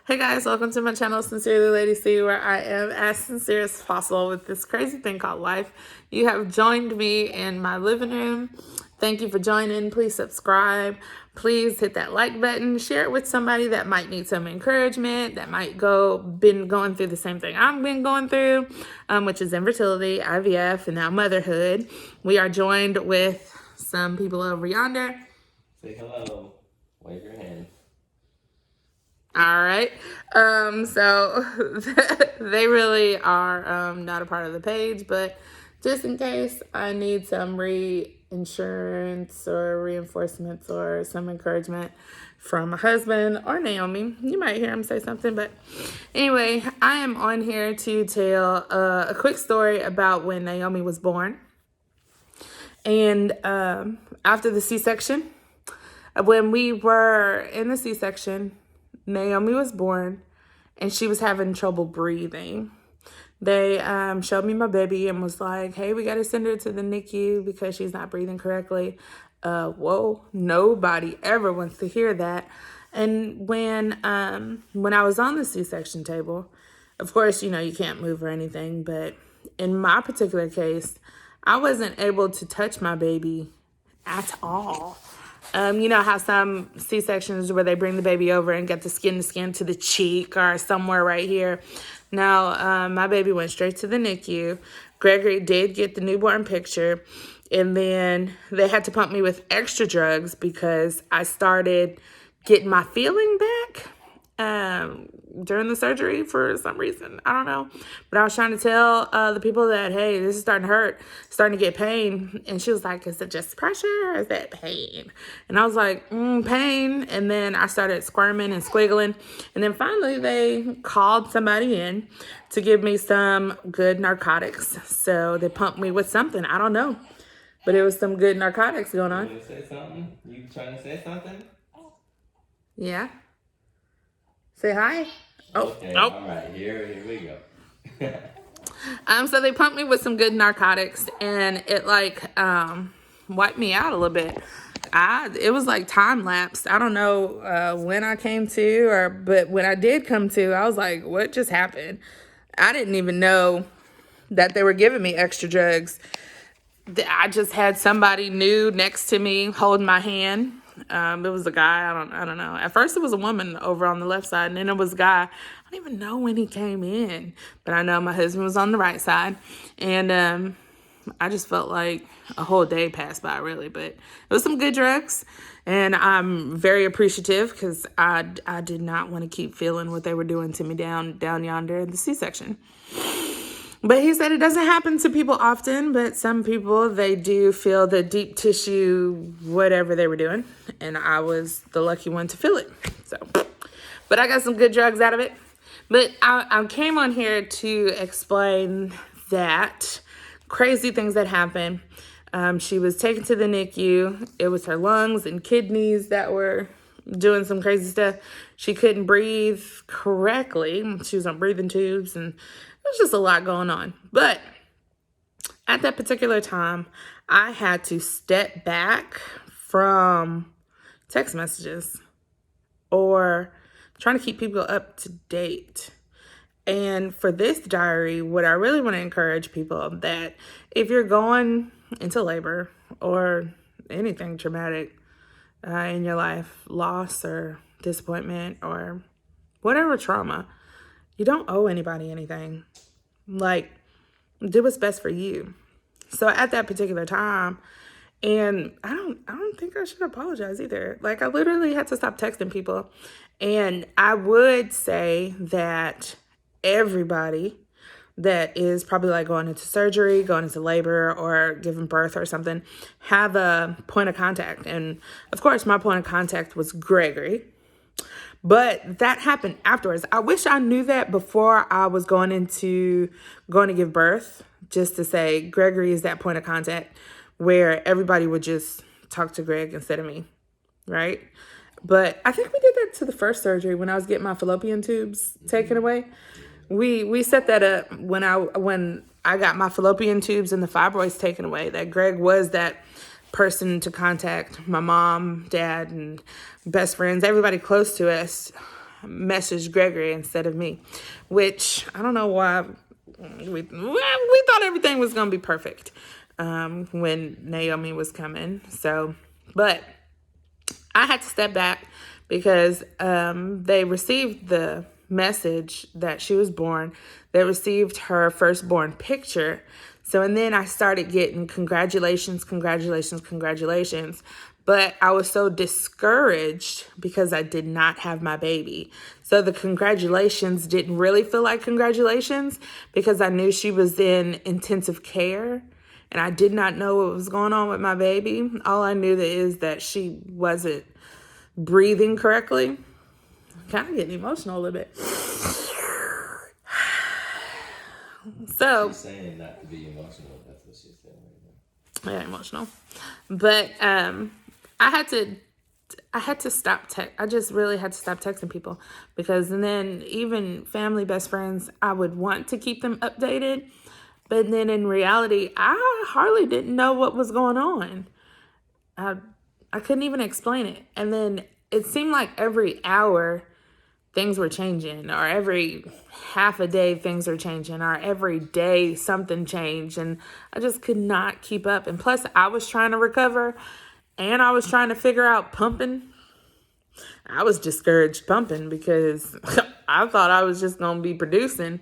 Hey guys, welcome to my channel, Sincerely Lady C, where I am as sincere as possible with this crazy thing called life. You have joined me in my living room. Thank you for joining. Please subscribe. Please hit that like button. Share it with somebody that might need some encouragement, that might been going through the same thing I've been going through, which is infertility, IVF, and now motherhood. We are joined with some people over yonder. Say hello. Wave your hand. All right. So they really are not a part of the page, but just in case I need some reinsurance or reinforcements or some encouragement from my husband or Naomi, you might hear him say something. But anyway, I am on here to tell a quick story about when Naomi was born. And after the C-section, when we were in the C-section, Naomi was born and she was having trouble breathing. They showed me my baby and was like, hey, we got to send her to the NICU because she's not breathing correctly. Whoa, nobody ever wants to hear that. And when I was on the C-section table, of course, you can't move or anything. But in my particular case, I wasn't able to touch my baby at all. You know how some C-sections where they bring the baby over and get the skin to skin to the cheek or somewhere right here. Now, my baby went straight to the NICU. Gregory did get the newborn picture. And then they had to pump me with extra drugs because I started getting my feeling back during the surgery for some reason. I don't know. But I was trying to tell the people that, hey, this is starting to hurt, starting to get pain. And she was like, is it just pressure or is that pain? And I was like, pain. And then I started squirming and squiggling. And then finally they called somebody in to give me some good narcotics. So they pumped me with something. I don't know. But it was some good narcotics going on. You want to say something? You trying to say something? Yeah. Say hi. Oh, okay. Oh. All right. Here we go. So they pumped me with some good narcotics, and it wiped me out a little bit. It was like time lapse. I don't know when I came to, but when I did come to, I was like, what just happened? I didn't even know that they were giving me extra drugs. I just had somebody new next to me holding my hand. It was a guy. I don't know. At first it was a woman over on the left side, and then it was a guy. I don't even know when he came in, but I know my husband was on the right side. And I just felt like a whole day passed by, really. But it was some good drugs, and I'm very appreciative because I did not want to keep feeling what they were doing to me down yonder in the C-section. But he said it doesn't happen to people often, but some people, they do feel the deep tissue, whatever they were doing. And I was the lucky one to feel it. So, but I got some good drugs out of it. But I came on here to explain that crazy things that happened. She was taken to the NICU. It was her lungs and kidneys that were doing some crazy stuff. She couldn't breathe correctly. She was on breathing tubes, and there's just a lot going on. But at that particular time, I had to step back from text messages or trying to keep people up to date. And for this diary, what I really want to encourage people that if you're going into labor or anything traumatic in your life, loss or disappointment or whatever trauma, you don't owe anybody anything. Like, do what's best for you. So at that particular time, and I don't think I should apologize either. Like, I literally had to stop texting people. And I would say that everybody that is probably like going into surgery, going into labor, or giving birth or something, have a point of contact. And of course, my point of contact was Gregory. But that happened afterwards. I wish I knew that before I was going to give birth, just to say Gregory is that point of contact where everybody would just talk to Greg instead of me, right? But I think we did that to the first surgery when I was getting my fallopian tubes taken away. We set that up when I got my fallopian tubes and the fibroids taken away, that Greg was that person to contact. My mom, dad, and best friends, everybody close to us messaged Gregory instead of me, which I don't know why. We thought everything was going to be perfect when Naomi was coming. So, but I had to step back because they received the message that she was born. They received her firstborn picture. So, and then I started getting congratulations. But I was so discouraged because I did not have my baby. So the congratulations didn't really feel like congratulations because I knew she was in intensive care and I did not know what was going on with my baby. All I knew is that she wasn't breathing correctly. I'm kind of getting emotional a little bit. So She's saying not to be emotional. That's what she's saying right now. Yeah, emotional. But I had to stop I just really had to stop texting people because then even family, best friends, I would want to keep them updated. But then in reality, I hardly didn't know what was going on. I couldn't even explain it. And then it seemed like every hour things were changing, or every half a day things were changing, or every day something changed. And I just could not keep up. And plus I was trying to recover and I was trying to figure out pumping. I was discouraged pumping because I thought I was just going to be producing,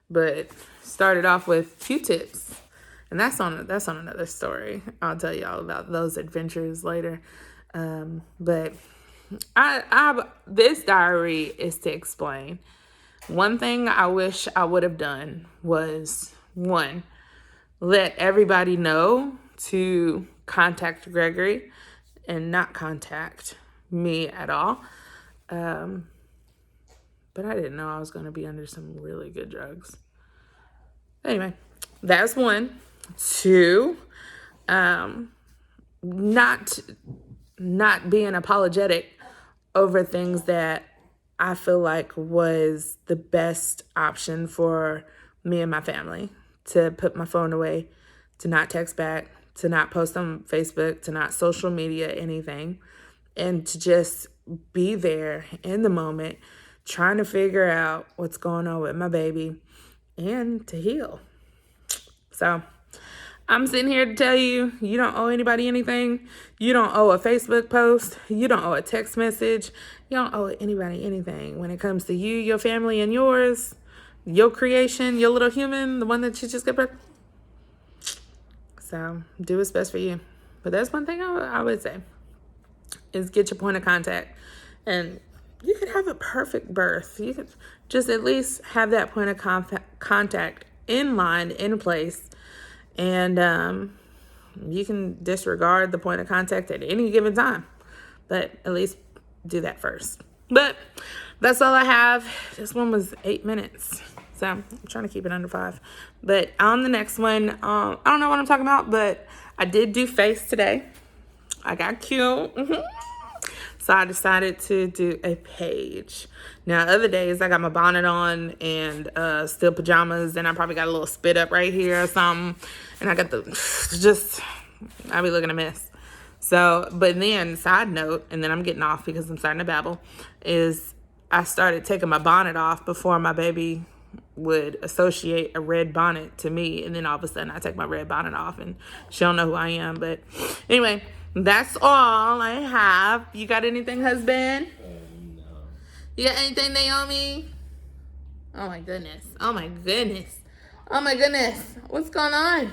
but started off with Q-tips. And that's on another story. I'll tell y'all about those adventures later. But this diary is to explain. One thing I wish I would have done was, one, let everybody know to contact Gregory and not contact me at all. But I didn't know I was going to be under some really good drugs. Anyway, that's one. Two, not being apologetic over things that I feel like was the best option for me and my family. To put my phone away, to not text back, to not post on Facebook, to not social media anything, and to just be there in the moment, trying to figure out what's going on with my baby and to heal. So I'm sitting here to tell you, you don't owe anybody anything. You don't owe a Facebook post. You don't owe a text message. You don't owe anybody anything when it comes to you, your family, and yours, your creation, your little human, the one that you just got birth. So do what's best for you. But that's one thing I would say is get your point of contact. And you could have a perfect birth. You could just at least have that point of contact in line, in place. And you can disregard the point of contact at any given time. But at least do that first. But that's all I have. This one was 8 minutes. So I'm trying to keep it under 5. But on the next one, I don't know what I'm talking about, but I did do face today. I got cute. So I decided to do a page. Now, other days I got my bonnet on and still pajamas, and I probably got a little spit up right here or something. And I got I be looking a mess. So, but then side note, and then I'm getting off because I'm starting to babble, is I started taking my bonnet off before my baby would associate a red bonnet to me. And then all of a sudden I take my red bonnet off and she don't know who I am. But anyway, that's all I have. You got anything, husband? No. You got anything, Naomi? Oh my goodness. Oh my goodness. Oh my goodness. What's going on?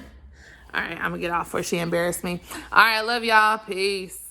All right, I'm gonna get off before she embarrassed me. All right, I love y'all. Peace.